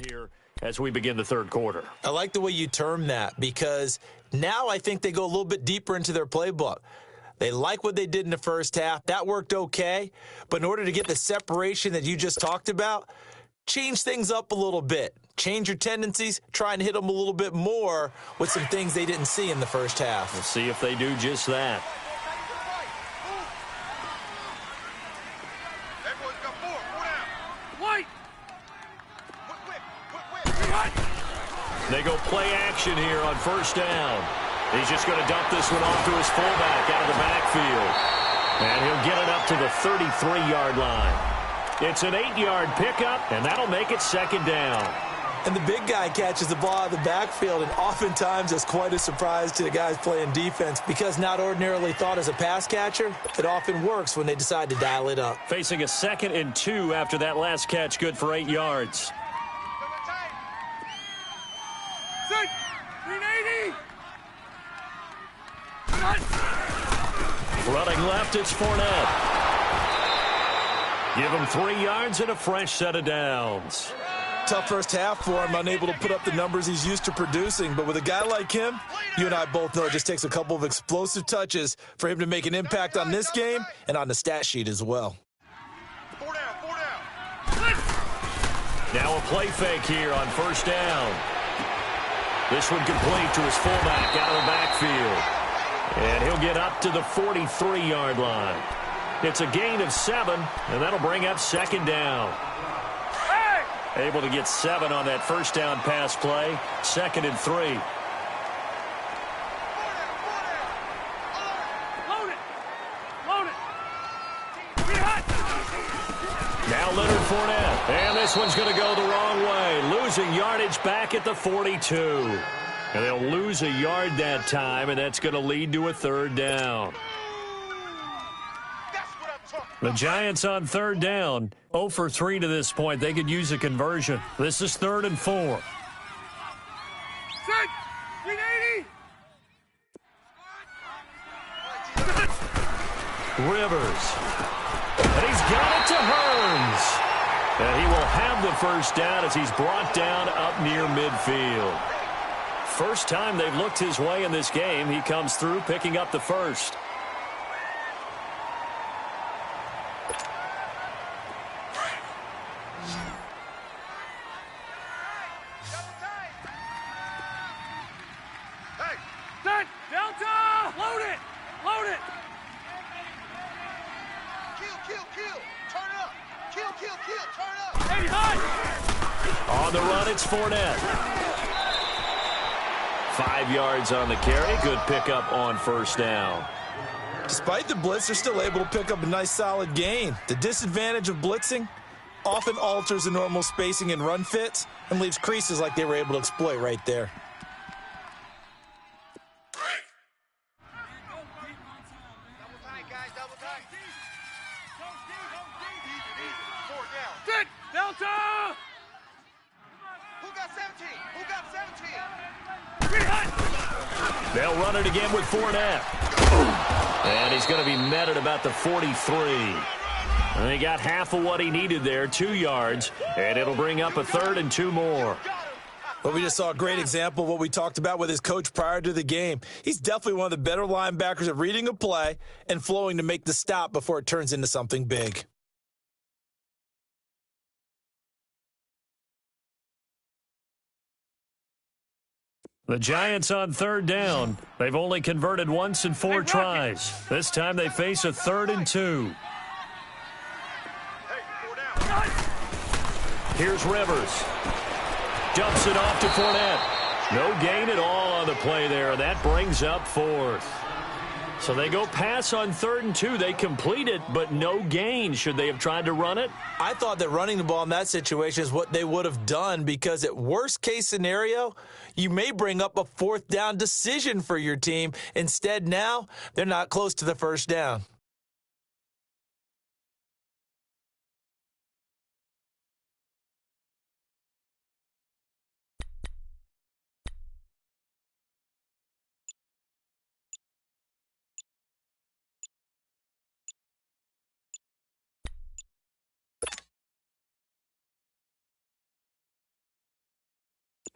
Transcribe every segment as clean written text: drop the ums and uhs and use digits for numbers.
Here as we begin the third quarter. I like the way you term that because now I think they go a little bit deeper into their playbook. They like what they did in the first half. That worked okay. But in order to get the separation that you just talked about, change things up a little bit. Change your tendencies, try and hit them a little bit more with some things they didn't see in the first half. We'll see if they do just that. They go play action here on first down. He's just going to dump this one off to his fullback out of the backfield. And he'll get it up to the 33-yard line. It's an 8-yard pickup, and that'll make it second down. And the big guy catches the ball out of the backfield, and oftentimes it's quite a surprise to the guys playing defense because not ordinarily thought as a pass catcher, it often works when they decide to dial it up. Facing a 2nd and 2 after that last catch, good for 8 yards. 380. Running left, it's Fournette. Give him 3 yards and a fresh set of downs. Tough first half for him, unable to put up the numbers he's used to producing. But with a guy like him, you and I both know it just takes a couple of explosive touches for him to make an impact on this game and on the stat sheet as well. 4 down. Now a play fake here on first down. This one complete to his fullback out of the backfield. And he'll get up to the 43-yard line. It's a gain of 7, and that'll bring up second down. Able to get 7 on that first down pass play. 2nd and 3. Load it. Now Leonard Fournette. And this one's going to go the wrong way. Losing yardage back at the 42. And they'll lose a yard that time, and that's going to lead to a third down. The Giants on third down, 0 for 3 to this point. They could use a conversion. This is 3rd and 4. 380. Rivers. And he's got it to Hearns. And he will have the first down as he's brought down up near midfield. First time they've looked his way in this game. He comes through picking up the first. Delta! Load it! Kill. Turn up. Kill. Turn up. Hey, hot! On the run, it's Fournette. 5 yards on the carry. Good pickup on first down. Despite the blitz, they're still able to pick up a nice solid gain. The disadvantage of blitzing often alters the normal spacing and run fits and leaves creases like they were able to exploit right there. Delta! Who got 17? They'll run it again with Fournette. And he's going to be met at about the 43. And he got half of what he needed there, 2 yards. And it'll bring up a 3rd and 2 more. Well, we just saw a great example of what we talked about with his coach prior to the game. He's definitely one of the better linebackers at reading a play and flowing to make the stop before it turns into something big. The Giants on third down. They've only converted once in 4 tries. This time they face a 3rd and 2. Here's Rivers. Dumps it off to Fournette. No gain at all on the play there. That brings up 4th. So they go pass on 3rd and 2. They complete it, but no gain. Should they have tried to run it? I thought that running the ball in that situation is what they would have done because at worst case scenario, you may bring up a 4th down decision for your team. Instead, now they're not close to the first down.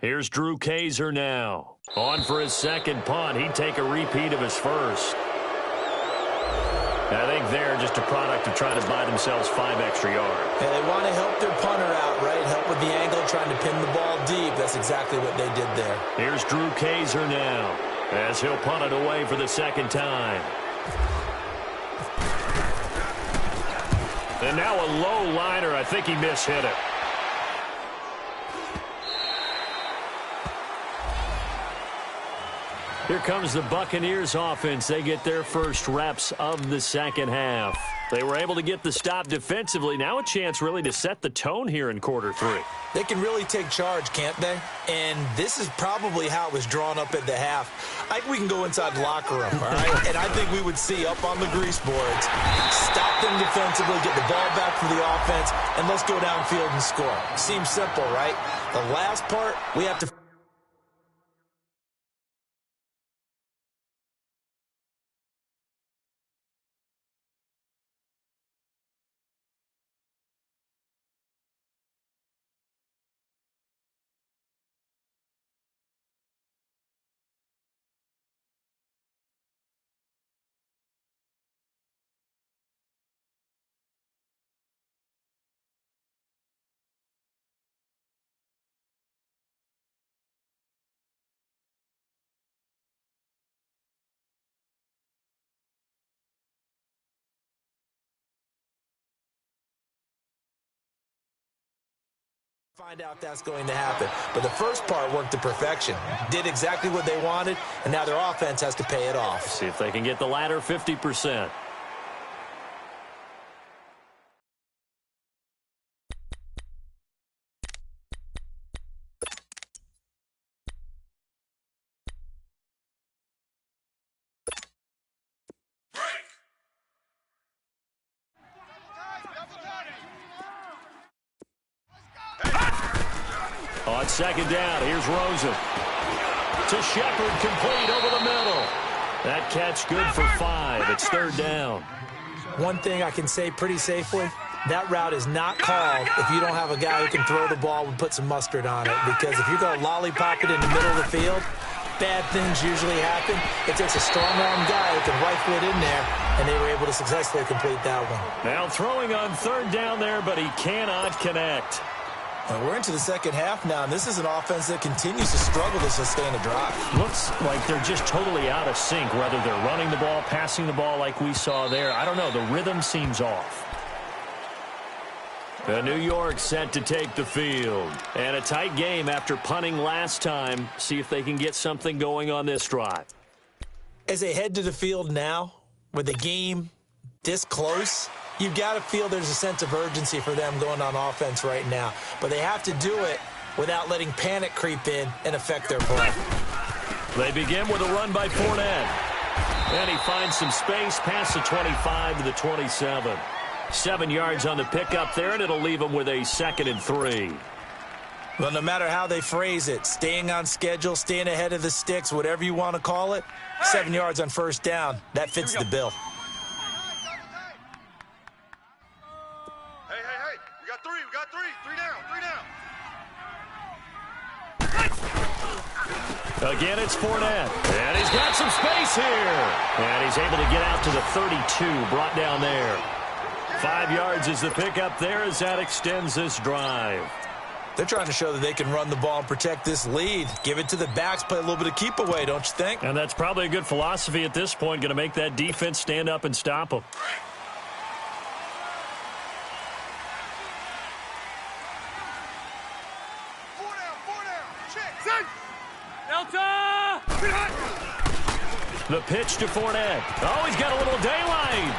Here's Drew Kaiser now. On for his second punt. He'd take a repeat of his first. I think they're just a product of trying to buy themselves 5 extra yards. Yeah, they want to help their punter out, right? Help with the angle, trying to pin the ball deep. That's exactly what they did there. Here's Drew Kaiser now, as he'll punt it away for the second time. And now a low liner. I think he mishit it. Here comes the Buccaneers offense. They get their first reps of the second half. They were able to get the stop defensively. Now a chance really to set the tone here in quarter 3. They can really take charge, can't they? And this is probably how it was drawn up at the half. I think we can go inside the locker room, all right? And I think we would see up on the grease boards, stop them defensively, get the ball back for the offense, and let's go downfield and score. Seems simple, right? The last part, we have to find out that's going to happen. But the first part worked to perfection. Did exactly what they wanted, and now their offense has to pay it off. See if they can get the latter 50%. On second down, here's Rosen. To Shepard, complete over the middle. That catch good for 5. It's third down. One thing I can say pretty safely, that route is not called if you don't have a guy who can throw the ball and put some mustard on it. Because if you're going to lollipop it in the middle of the field, bad things usually happen. It takes a strong-arm guy who can rifle it in there, and they were able to successfully complete that one. Now throwing on third down there, but he cannot connect. And we're into the second half now, and this is an offense that continues to struggle to sustain a drive. Looks like they're just totally out of sync, whether they're running the ball, passing the ball like we saw there. I don't know. The rhythm seems off. The New York set to take the field. And a tight game after punting last time. See if they can get something going on this drive. As they head to the field now, with the game this close, you've got to feel there's a sense of urgency for them going on offense right now. But they have to do it without letting panic creep in and affect their play. They begin with a run by Fournette. And he finds some space past the 25 to the 27. 7 yards on the pickup there, and it'll leave him with a 2nd and 3. Well, no matter how they phrase it, staying on schedule, staying ahead of the sticks, whatever you want to call it, 7 yards on first down, that fits the bill. Again, it's Fournette. And he's got some space here. And he's able to get out to the 32, brought down there. 5 yards is the pickup there as that extends this drive. They're trying to show that they can run the ball and protect this lead. Give it to the backs, play a little bit of keep away, don't you think? And that's probably a good philosophy at this point, going to make that defense stand up and stop them. The pitch to Fournette. Oh, he's got a little daylight.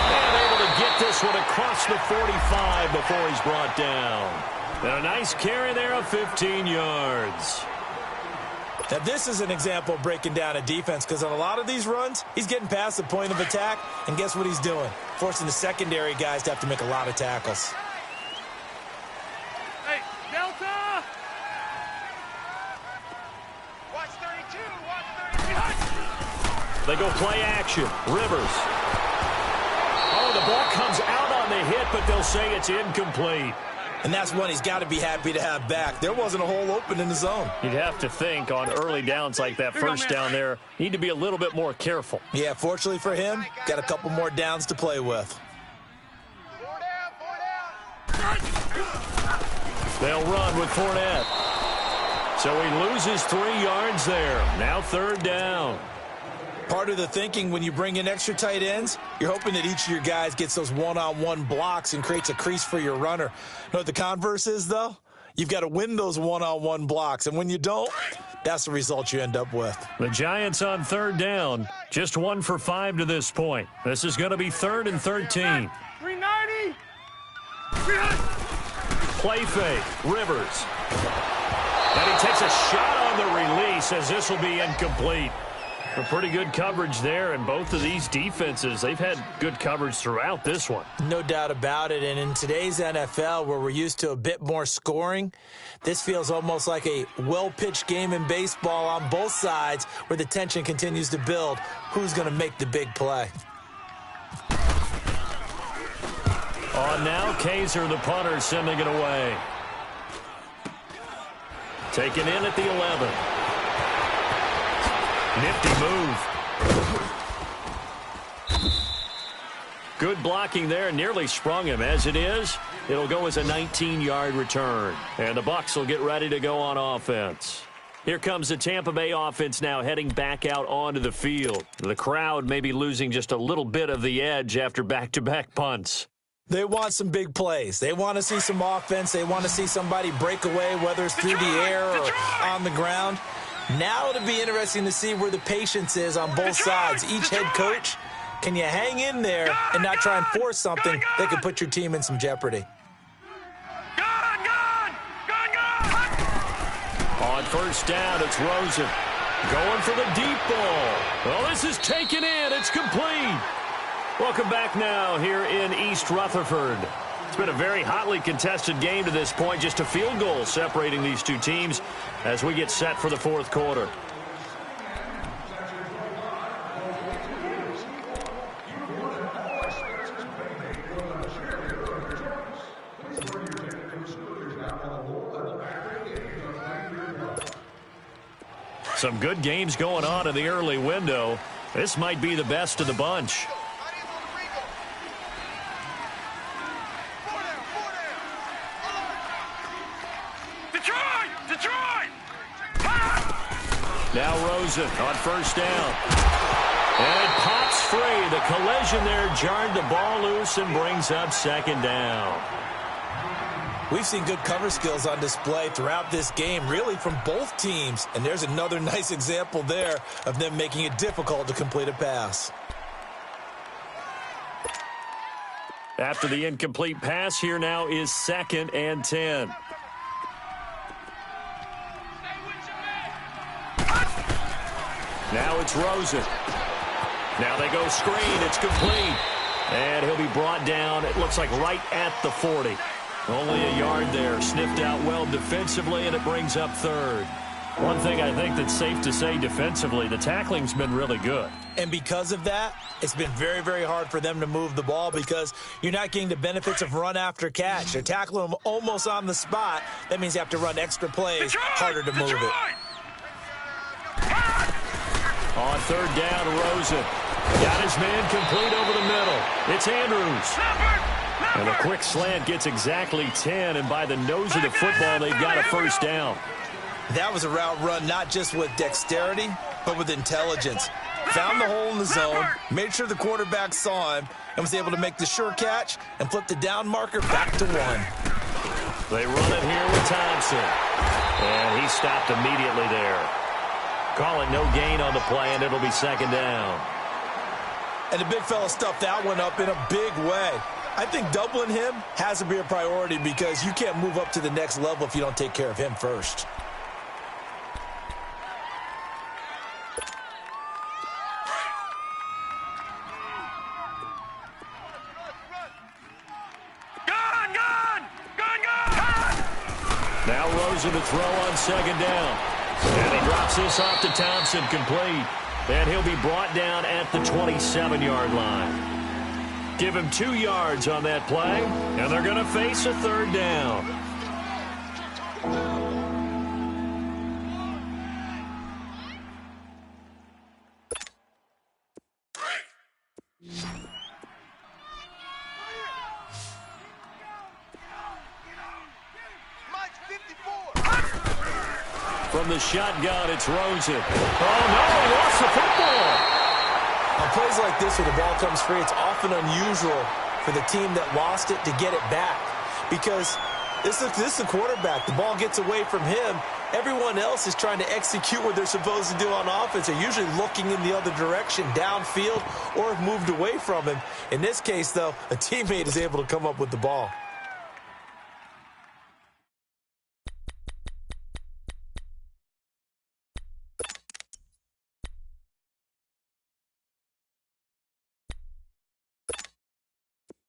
And able to get this one across the 45 before he's brought down. And a nice carry there of 15 yards. Now, this is an example of breaking down a defense, because on a lot of these runs, he's getting past the point of attack, and guess what he's doing? Forcing the secondary guys to have to make a lot of tackles. Hey, Delta! Watch 32, watch 32. They go play action. Rivers. Oh, the ball comes out on the hit, but they'll say it's incomplete. And that's one he's got to be happy to have back. There wasn't a hole open in the zone. You'd have to think on early downs like that first down there, need to be a little bit more careful. Yeah, fortunately for him, got a couple more downs to play with. They'll run with Fournette. So he loses 3 yards there. Now 3rd down. Part of the thinking when you bring in extra tight ends, you're hoping that each of your guys gets those one-on-one blocks and creates a crease for your runner. You know what the converse is, though? You've got to win those one-on-one blocks, and when you don't, that's the result you end up with. The Giants on 3rd down, just 1 for 5 to this point. This is going to be 3rd and 13. 390. Play fake, Rivers. And he takes a shot on the release as this will be incomplete. A pretty good coverage there, and both of these defenses, they've had good coverage throughout this one. No doubt about it, and in today's NFL, where we're used to a bit more scoring, this feels almost like a well-pitched game in baseball on both sides where the tension continues to build. Who's going to make the big play? On now, Kaiser, the punter, sending it away. Taken in at the 11. Nifty move. Good blocking there. Nearly sprung him. As it is, it'll go as a 19-yard return. And the Bucs will get ready to go on offense. Here comes the Tampa Bay offense now heading back out onto the field. The crowd may be losing just a little bit of the edge after back-to-back punts. They want some big plays. They want to see some offense. They want to see somebody break away, whether it's through the air or on the ground. Now it'll be interesting to see where the patience is on both sides. Each head coach, can you hang in there and not try and force something that could put your team in some jeopardy? On 1st down, it's Rosen. Going for the deep ball. Well, this is taken in. It's complete. Welcome back now here in East Rutherford. It's been a very hotly contested game to this point. Just a field goal separating these two teams as we get set for the 4th quarter. Some good games going on in the early window. This might be the best of the bunch. Now Rosen on 1st down. And it pops free. The collision there jarred the ball loose and brings up 2nd down. We've seen good cover skills on display throughout this game, really from both teams. And there's another nice example there of them making it difficult to complete a pass. After the incomplete pass, here now is 2nd and 10. Now it's Rosen. Now they go screen. It's complete. And he'll be brought down, it looks like right at the 40. Only a yard there. Sniffed out well defensively, and it brings up 3rd. One thing I think that's safe to say defensively, the tackling's been really good. And because of that, it's been very, very hard for them to move the ball because you're not getting the benefits of run after catch. They're tackling them almost on the spot. That means you have to run extra plays, harder to move it. On 3rd down, Rosen. Got his man complete over the middle. It's Andrews. And a quick slant gets exactly 10, and by the nose of the football, they've got a 1st down. That was a route run not just with dexterity, but with intelligence. Found the hole in the zone, made sure the quarterback saw him, and was able to make the sure catch and flip the down marker back to 1. They run it here with Thompson. And he stopped immediately there. Call it no gain on the play, and it'll be 2nd down. And the big fella stuffed that one up in a big way. I think doubling him has to be a priority because you can't move up to the next level if you don't take care of him first. Now Rosen to throw on 2nd down. And he drops this off to Thompson, complete. And he'll be brought down at the 27-yard line. Give him 2 yards on that play, and they're going to face a third down. From the shotgun, it's Rosen. Oh, no, he lost the football. On plays like this where the ball comes free, it's often unusual for the team that lost it to get it back. Because this is the quarterback. The ball gets away from him. Everyone else is trying to execute what they're supposed to do on offense. They're usually looking in the other direction, downfield, or have moved away from him. In this case, though, a teammate is able to come up with the ball.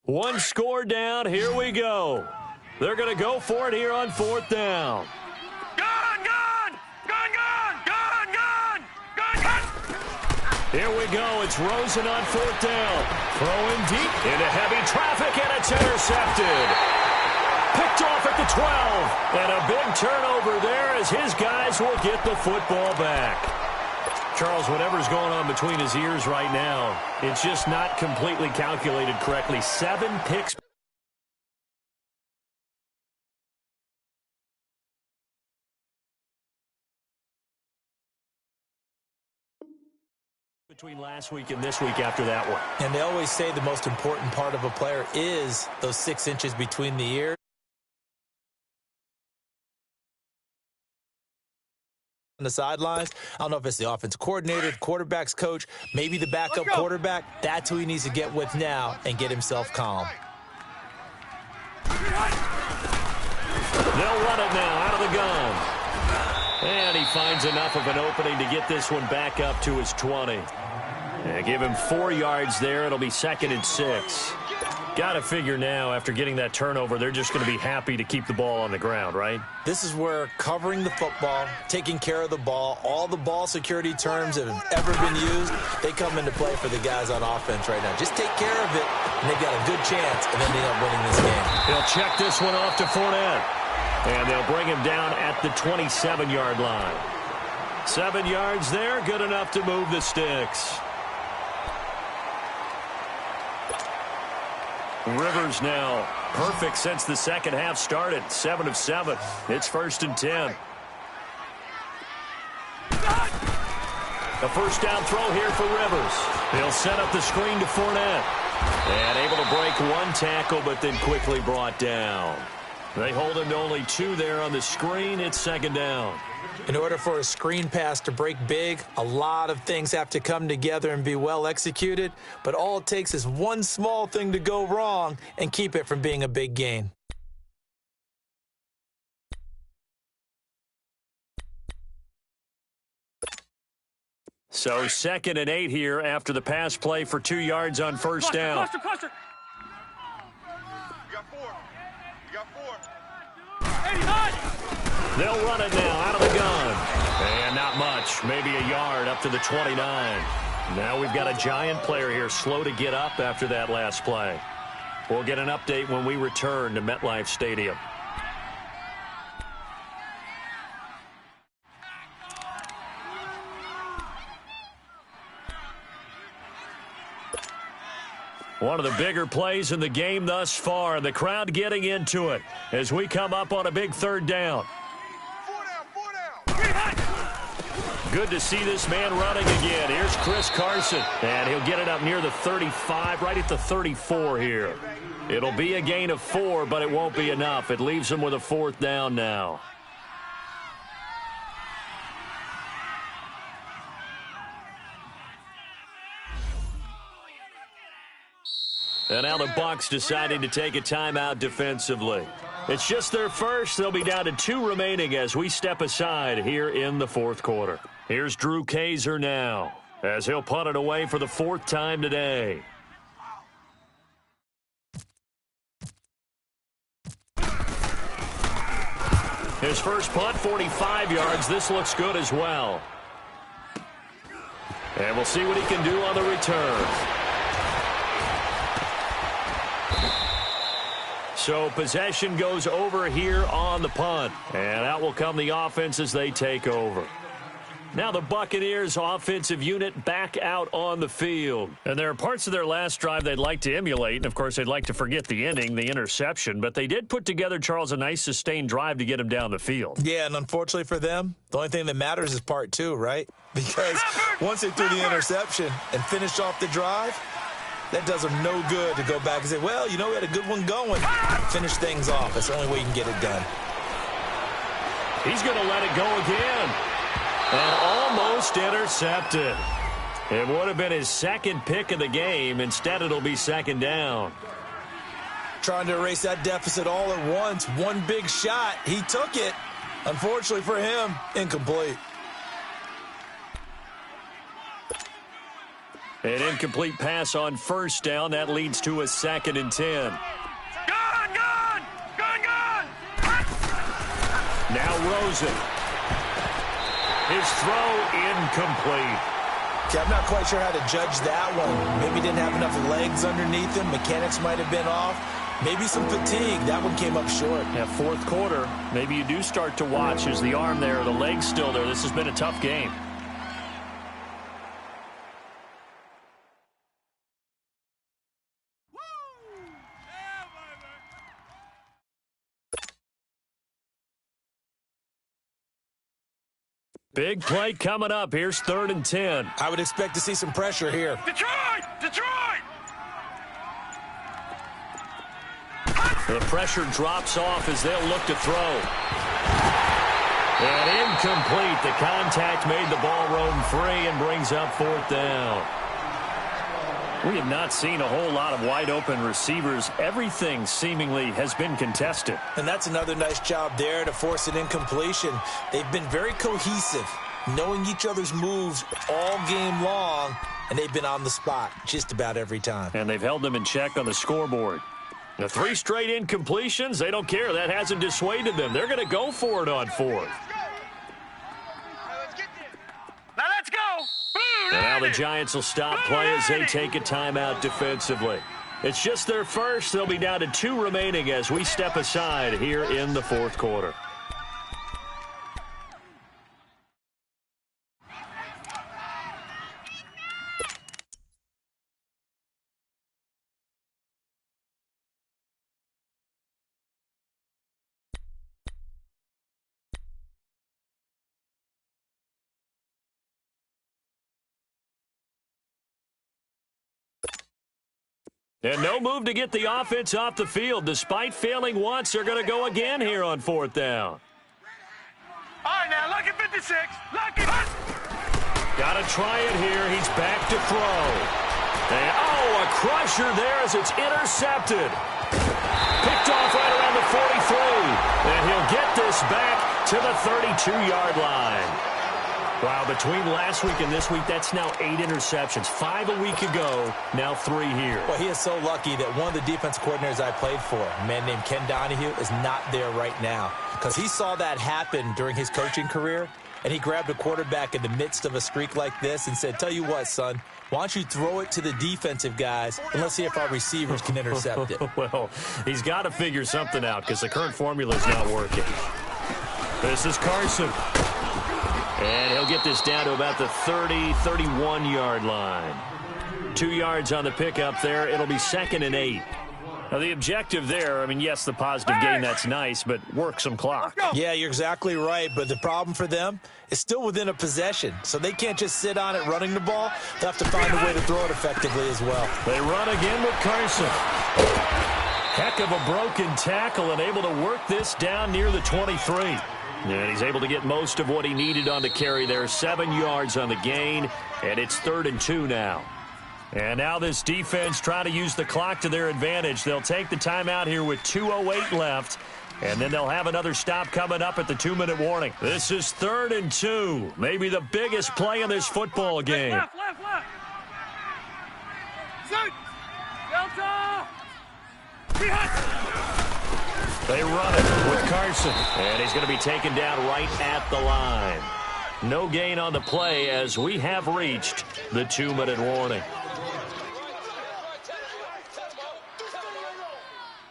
One score down. Here we go. They're going to go for it here on 4th down. Here we go. It's Rosen on 4th down. Throwing deep into heavy traffic, and it's intercepted. Picked off at the 12. And a big turnover there as his guys will get the football back. Charles, whatever's going on between his ears right now, it's just not completely calculated correctly. 7 picks. Between last week and this week after that one. And they always say the most important part of a player is those 6 inches between the ears. On the sidelines, I don't know if it's the offensive coordinator, the quarterback's coach, maybe the backup quarterback. That's who he needs to get with now and get himself calm. They'll run it now out of the gun. And he finds enough of an opening to get this one back up to his 20. And give him 4 yards there. It'll be 2nd and 6. Got to figure now, after getting that turnover, they're just going to be happy to keep the ball on the ground, right? This is where covering the football, taking care of the ball, all the ball security terms that have ever been used, they come into play for the guys on offense right now. Just take care of it, and they've got a good chance of ending up winning this game. They'll check this one off to Fournette. And they'll bring him down at the 27-yard line. 7 yards there, good enough to move the sticks. Rivers now perfect since the second half started. 7 of 7. It's 1st and 10. A first down throw here for Rivers. He'll set up the screen to Fournette. And able to break 1 tackle, but then quickly brought down. They hold him to only 2 there on the screen. It's 2nd down. In order for a screen pass to break big, a lot of things have to come together and be well executed, but all it takes is one small thing to go wrong and keep it from being a big gain. So 2nd and 8 here after the pass play for 2 yards on first down. Cluster. You got 4. You got 4. They'll run it now out of the gun. And not much, maybe a yard up to the 29. Now we've got a giant player here slow to get up after that last play. We'll get an update when we return to MetLife Stadium. One of the bigger plays in the game thus far, and the crowd getting into it as we come up on a big 3rd down. 4 down. Good to see this man running again. Here's Chris Carson, and he'll get it up near the 35, right at the 34 here. It'll be a gain of 4, but it won't be enough. It leaves him with a 4th down now. And now the Bucs deciding to take a timeout defensively. It's just their first. They'll be down to 2 remaining as we step aside here in the 4th quarter. Here's Drew Kaiser now as he'll punt it away for the 4th time today. His first punt, 45 yards. This looks good as well. And we'll see what he can do on the return. So possession goes over here on the punt. And out will come the offense as they take over. Now the Buccaneers offensive unit back out on the field. And there are parts of their last drive they'd like to emulate. And, of course, they'd like to forget the ending, the interception. But they did put together, Charles, a nice sustained drive to get him down the field. Yeah, and unfortunately for them, the only thing that matters is part two, right? Because once they threw the interception and finished off the drive, that does them no good to go back and say, well, you know, we had a good one going. Finish things off. That's the only way you can get it done. He's going to let it go again. And almost intercepted. It would have been his second pick of the game. Instead, it'll be second down. Trying to erase that deficit all at once. One big shot. He took it. Unfortunately for him, incomplete. An incomplete pass on first down. That leads to a 2nd and 10. Gone! Now Rosen. His throw incomplete. Okay, I'm not quite sure how to judge that one. Maybe didn't have enough legs underneath him. Mechanics might have been off. Maybe some fatigue. That one came up short. Yeah, fourth quarter, maybe you do start to watch. Is the arm there, the leg's still there? This has been a tough game. Big play coming up. Here's 3rd and 10. I would expect to see some pressure here. Detroit! The pressure drops off as they'll look to throw. And incomplete. The contact made the ball roam free and brings up 4th down. We have not seen a whole lot of wide-open receivers. Everything seemingly has been contested. And that's another nice job there to force an incompletion. They've been very cohesive, knowing each other's moves all game long, and they've been on the spot just about every time. And they've held them in check on the scoreboard. The 3 straight incompletions, they don't care. That hasn't dissuaded them. They're going to go for it on 4th. Now let's go! And now the Giants will stop play as they take a timeout defensively. It's just their first. They'll be down to 2 remaining as we step aside here in the 4th quarter. And no move to get the offense off the field. Despite failing once, they're going to go again here on 4th down. All right, now, lucky 56. Lucky. Got to try it here. He's back to throw. And, a crusher there as it's intercepted. Picked off right around the 43. And he'll get this back to the 32-yard line. Wow, between last week and this week, that's now 8 interceptions. 5 a week ago, now 3 here. Well, he is so lucky that one of the defense coordinators I played for, a man named Ken Donahue, is not there right now. Because he saw that happen during his coaching career, and he grabbed a quarterback in the midst of a streak like this and said, tell you what, son, why don't you throw it to the defensive guys, and let's see if our receivers can intercept it. Well, he's got to figure something out because the current formula is not working. This is Carson. And he'll get this down to about the 30, 31-yard line. 2 yards on the pickup there. It'll be 2nd and 8. Now, the objective there, I mean, yes, the positive gain, that's nice, but work some clock. Yeah, you're exactly right, but the problem for them is still within a possession, so they can't just sit on it running the ball. They'll have to find a way to throw it effectively as well. They run again with Carson. Heck of a broken tackle and able to work this down near the 23. And he's able to get most of what he needed on the carry there. 7 yards on the gain, and it's 3rd and 2 now. And now this defense trying to use the clock to their advantage. They'll take the timeout here with 2:08 left, and then they'll have another stop coming up at the 2-minute warning. This is 3rd and 2, maybe the biggest play in this football game. Left. Shoot! Delta! They run it with Carson, and he's going to be taken down right at the line. No gain on the play as we have reached the 2-minute warning.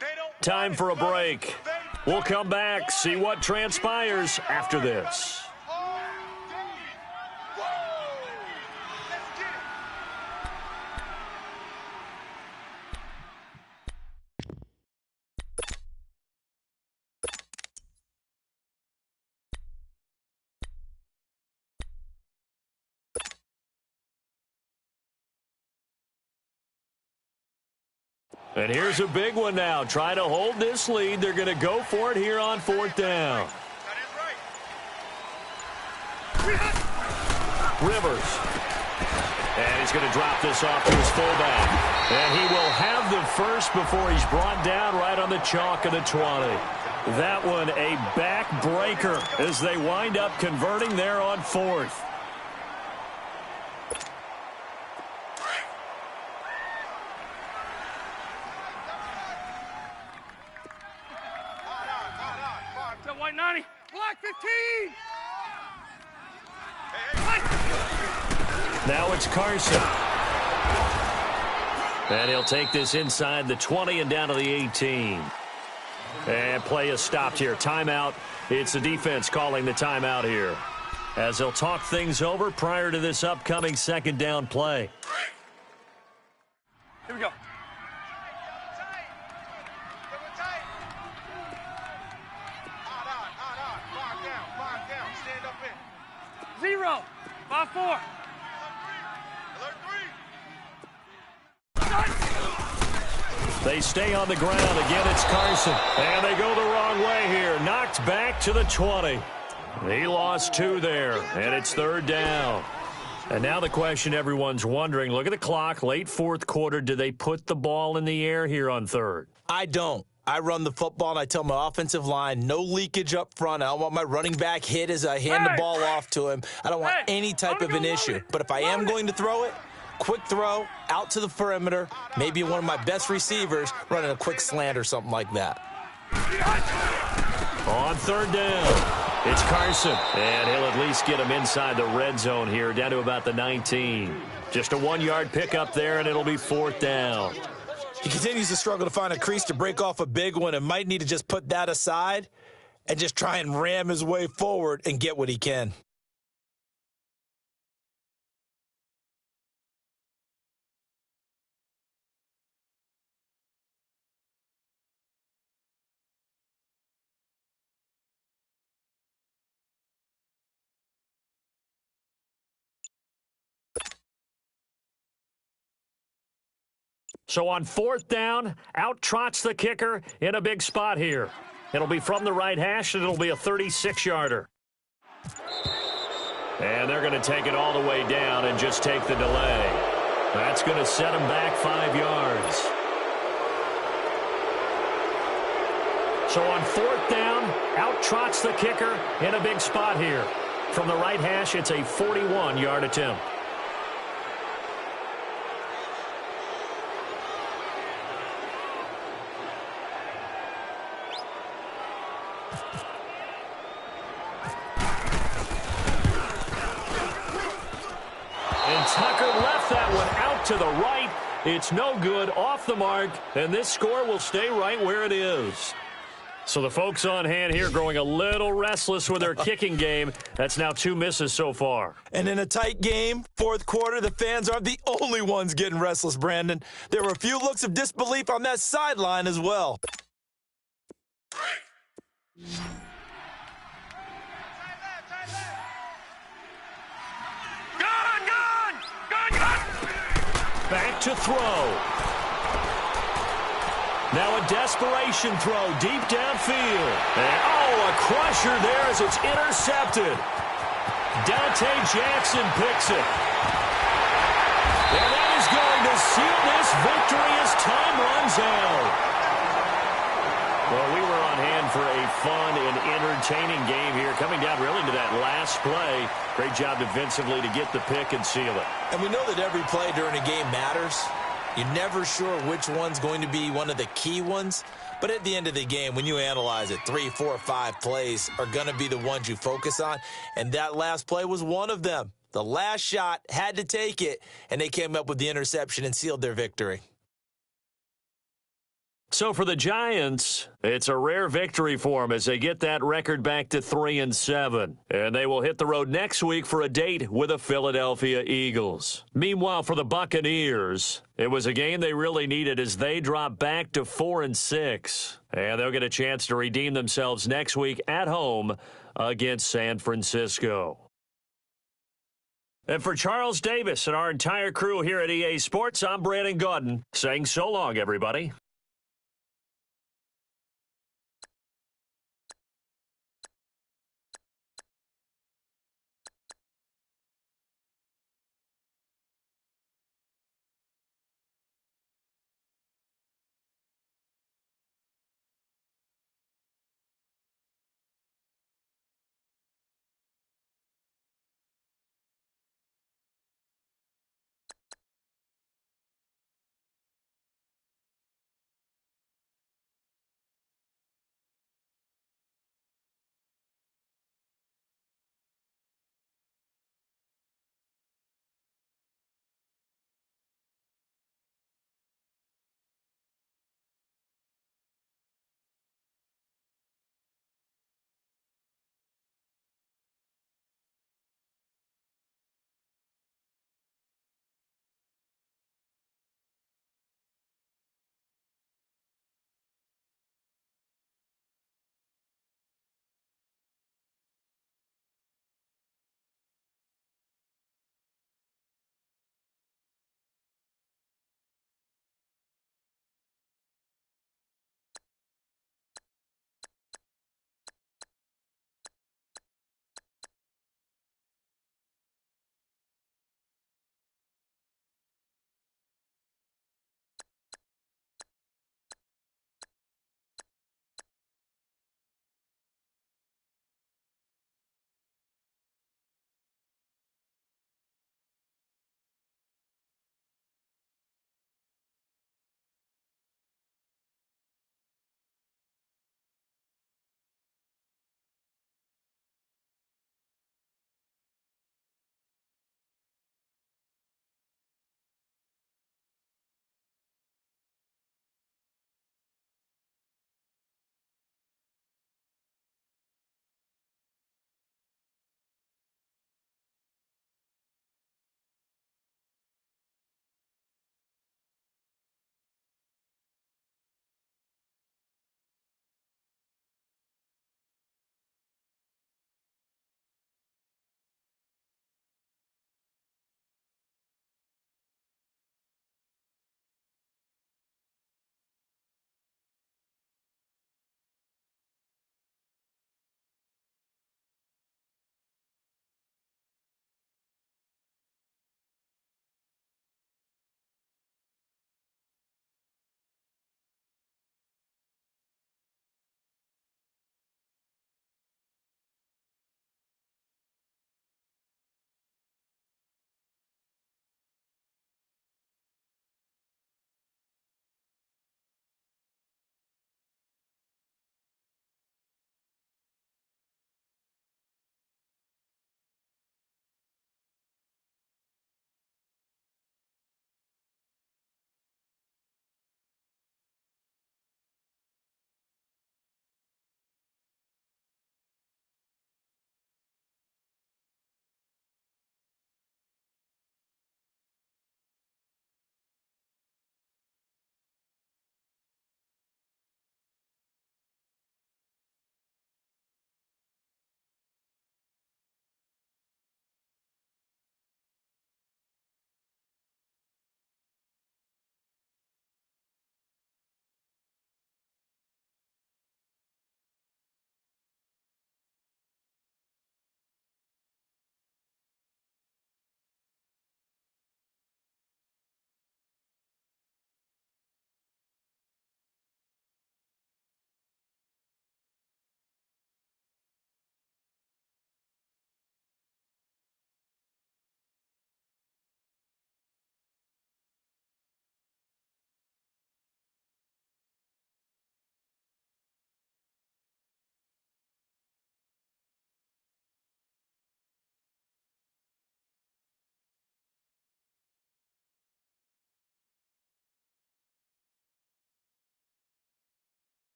They don't Time for a break. We'll come back, see what transpires after this. And here's a big one now. Trying to hold this lead. They're going to go for it here on 4th down. Rivers. And he's going to drop this off to his fullback. And he will have the first before he's brought down right on the chalk of the 20. That one a backbreaker as they wind up converting there on 4th. Black 15! Now it's Carson. And he'll take this inside the 20 and down to the 18. And play is stopped here. Timeout. It's the defense calling the timeout here, as they'll talk things over prior to this upcoming 2nd down play. Here we go. Zero. 5-4. They stay on the ground. Again, it's Carson. And they go the wrong way here. Knocked back to the 20. He lost 2 there, and it's 3rd down. And now the question everyone's wondering, look at the clock, late 4th quarter. Do they put the ball in the air here on 3rd? I don't. I run the football, and I tell my offensive line, no leakage up front. I don't want my running back hit as I hand the ball off to him. I don't want any type of an issue. But if I am going to throw it, quick throw, out to the perimeter, maybe one of my best receivers running a quick slant or something like that. On 3rd down, it's Carson. And he'll at least get him inside the red zone here, down to about the 19. Just a 1-yard pickup there, and it'll be 4th down. He continues to struggle to find a crease to break off a big one and might need to just put that aside and just try and ram his way forward and get what he can. So on 4th down, out trots the kicker in a big spot here. It'll be from the right hash, and it'll be a 36-yarder. And they're going to take it all the way down and just take the delay. That's going to set them back 5 yards. So on 4th down, out trots the kicker in a big spot here. From the right hash, it's a 41-yard attempt. Tucker left that one out to the right. It's no good, off the mark, and this score will stay right where it is. So the folks on hand here growing a little restless with their kicking game. That's now 2 misses so far. And in a tight game, 4th quarter, the fans aren't the only ones getting restless, Brandon. There were a few looks of disbelief on that sideline as well. Back to throw. Now a desperation throw deep downfield. And, a crusher there as it's intercepted. Dante Jackson picks it. And that is going to seal this victory as time runs out. Well, we were on hand for a fun and entertaining game here, coming down really to that last play. Great job defensively to get the pick and seal it. And we know that every play during a game matters. You're never sure which one's going to be one of the key ones. But at the end of the game, when you analyze it, 3, 4, 5 plays are going to be the ones you focus on. And that last play was one of them. The last shot had to take it, and they came up with the interception and sealed their victory. So for the Giants, it's a rare victory for them as they get that record back to 3-7. And they will hit the road next week for a date with the Philadelphia Eagles. Meanwhile, for the Buccaneers, it was a game they really needed as they drop back to 4-6. And they'll get a chance to redeem themselves next week at home against San Francisco. And for Charles Davis and our entire crew here at EA Sports, I'm Brandon Gaudin saying so long, everybody.